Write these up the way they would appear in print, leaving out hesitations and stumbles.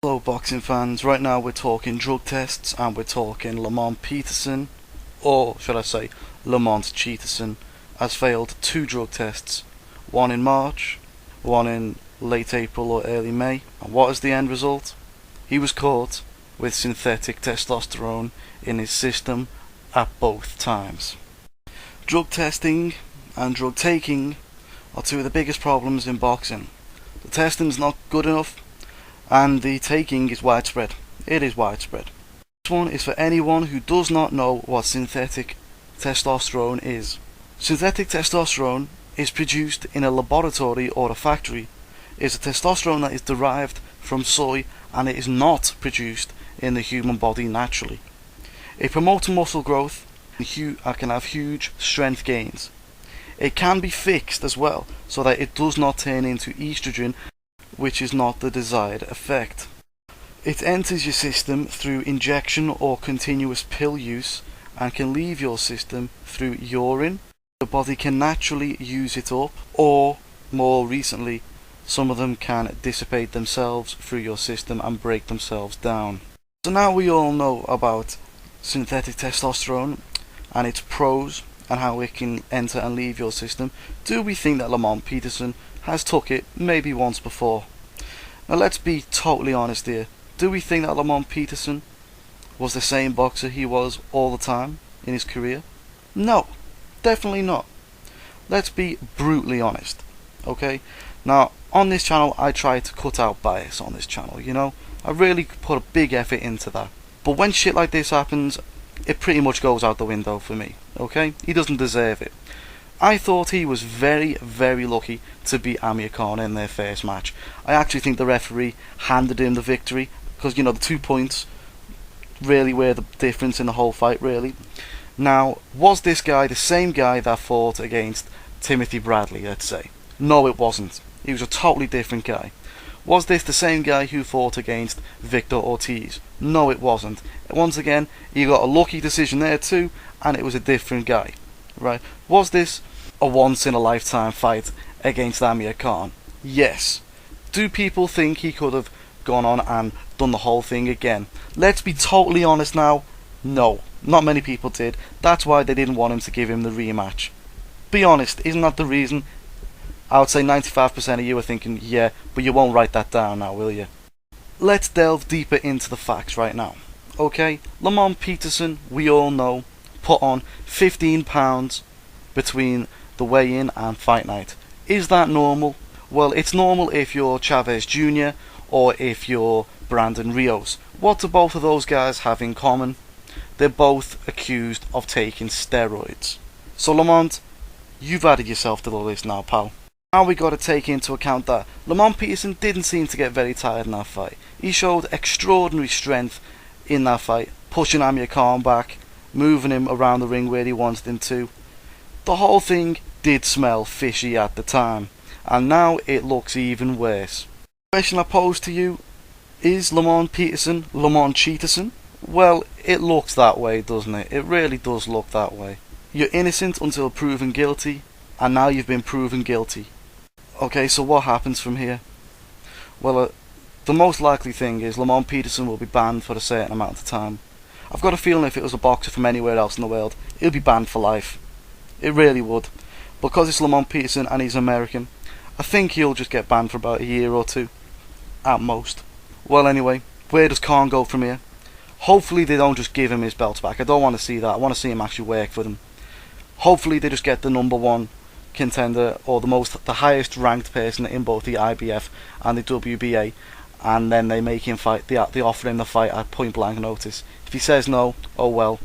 Hello boxing fans, right now we're talking drug tests and we're talking Lamont Peterson, or should I say Lamont Cheaterson, has failed 2 drug tests, one in March, one in late April or early May, and what is the end result? He was caught with synthetic testosterone in his system at both times. Drug testing and drug taking are 2 of the biggest problems in boxing. The testing's not good enough, and the taking is widespread. It is widespread. This one is for anyone who does not know what synthetic testosterone is. Synthetic testosterone is produced in a laboratory or a factory. It is a testosterone that is derived from soy, and it is not produced in the human body naturally. It promotes muscle growth and can have huge strength gains. It can be fixed as well so that it does not turn into estrogen, which is not the desired effect. It enters your system through injection or continuous pill use and can leave your system through urine. The body can naturally use it up, or more recently, some of them can dissipate themselves through your system and break themselves down. So now we all know about synthetic testosterone and its pros and how it can enter and leave your system. Do we think that Lamont Peterson has took it maybe once before? Now let's be totally honest here. Do we think that Lamont Peterson was the same boxer he was all the time in his career? No, definitely not. Let's be brutally honest, okay? Now on this channel I try to cut out bias on this channel, you know? I really put a big effort into that. But when shit like this happens, it pretty much goes out the window for me, okay? He doesn't deserve it. I thought he was very, very lucky to beat Amir Khan in their first match. I actually think the referee handed him the victory because, you know, the 2 points really were the difference in the whole fight, really. Now, was this guy the same guy that fought against Timothy Bradley, let's say? No, it wasn't. He was a totally different guy. Was this the same guy who fought against Victor Ortiz? No, it wasn't. Once again, he got a lucky decision there too, and it was a different guy. Right? Was this a once-in-a-lifetime fight against Amir Khan? Yes. Do people think he could have gone on and done the whole thing again? Let's be totally honest now. No. Not many people did. That's why they didn't want him to give him the rematch. Be honest, isn't that the reason? I would say 95% of you are thinking, yeah, but you won't write that down now, will you? Let's delve deeper into the facts right now. Okay, Lamont Peterson, we all know, put on 15 pounds between the weigh-in and fight night. Is that normal? Well, it's normal if you're Chavez Jr. or if you're Brandon Rios. What do both of those guys have in common? They're both accused of taking steroids. So Lamont, you've added yourself to the list now, pal. Now we got to take into account that Lamont Peterson didn't seem to get very tired in that fight. He showed extraordinary strength in that fight, pushing Amir Khan back, moving him around the ring where he wanted him to. The whole thing did smell fishy at the time, and now it looks even worse. The question I pose to you, is Lamont Peterson Lamont Cheaterson? Well, it looks that way, doesn't it? It really does look that way. You're innocent until proven guilty, and now you've been proven guilty. Okay, so what happens from here? Well, the most likely thing is Lamont Peterson will be banned for a certain amount of time. I've got a feeling if it was a boxer from anywhere else in the world, he'll be banned for life. It really would. Because it's Lamont Peterson and he's American, I think he'll just get banned for about a year or 2. At most. Well anyway, where does Khan go from here? Hopefully they don't just give him his belts back. I don't want to see that. I want to see him actually work for them. Hopefully they just get the #1 contender, or the highest ranked person in both the IBF and the WBA, and then they make him fight. They offer him the fight at point blank notice. If he says no, oh well,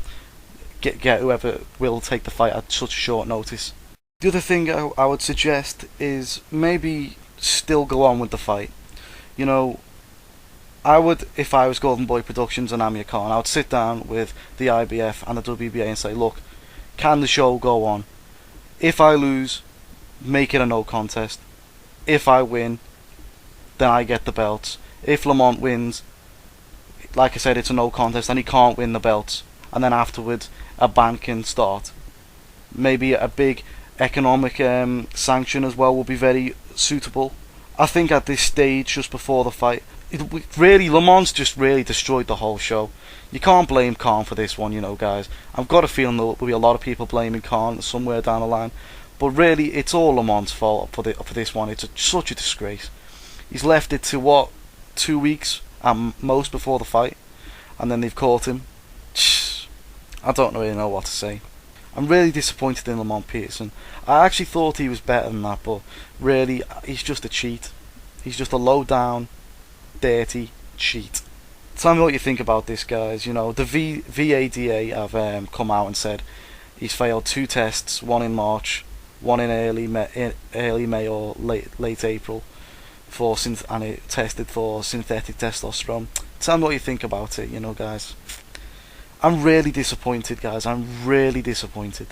get whoever will take the fight at such a short notice. The other thing I would suggest is maybe still go on with the fight. You know, I would, if I was Golden Boy Productions and Amir Khan, I would sit down with the IBF and the WBA and say, look, can the show go on? If I lose, make it a no contest. If I win, then I get the belts. If Lamont wins, like I said, it's a no contest and he can't win the belts. And then afterwards, a ban can start. Maybe a big economic sanction as well will be very suitable. I think at this stage, just before the fight, Really, Lamont's just really destroyed the whole show. You can't blame Khan for this one, you know, guys. I've got a feeling there will be a lot of people blaming Khan somewhere down the line, but really, it's all Lamont's fault for this one. It's such a disgrace. He's left it to what, 2 weeks at most before the fight, and then they've caught him. I don't really know what to say. I'm really disappointed in Lamont Peterson. I actually thought he was better than that, but really, he's just a cheat. He's just a low down, dirty cheat. Tell me what you think about this, guys. You know, the VADA have come out and said he's failed 2 tests, one in March, one in early May or late April, and it tested for synthetic testosterone. Tell me what you think about it, you know, guys. I'm really disappointed, guys. I'm really disappointed.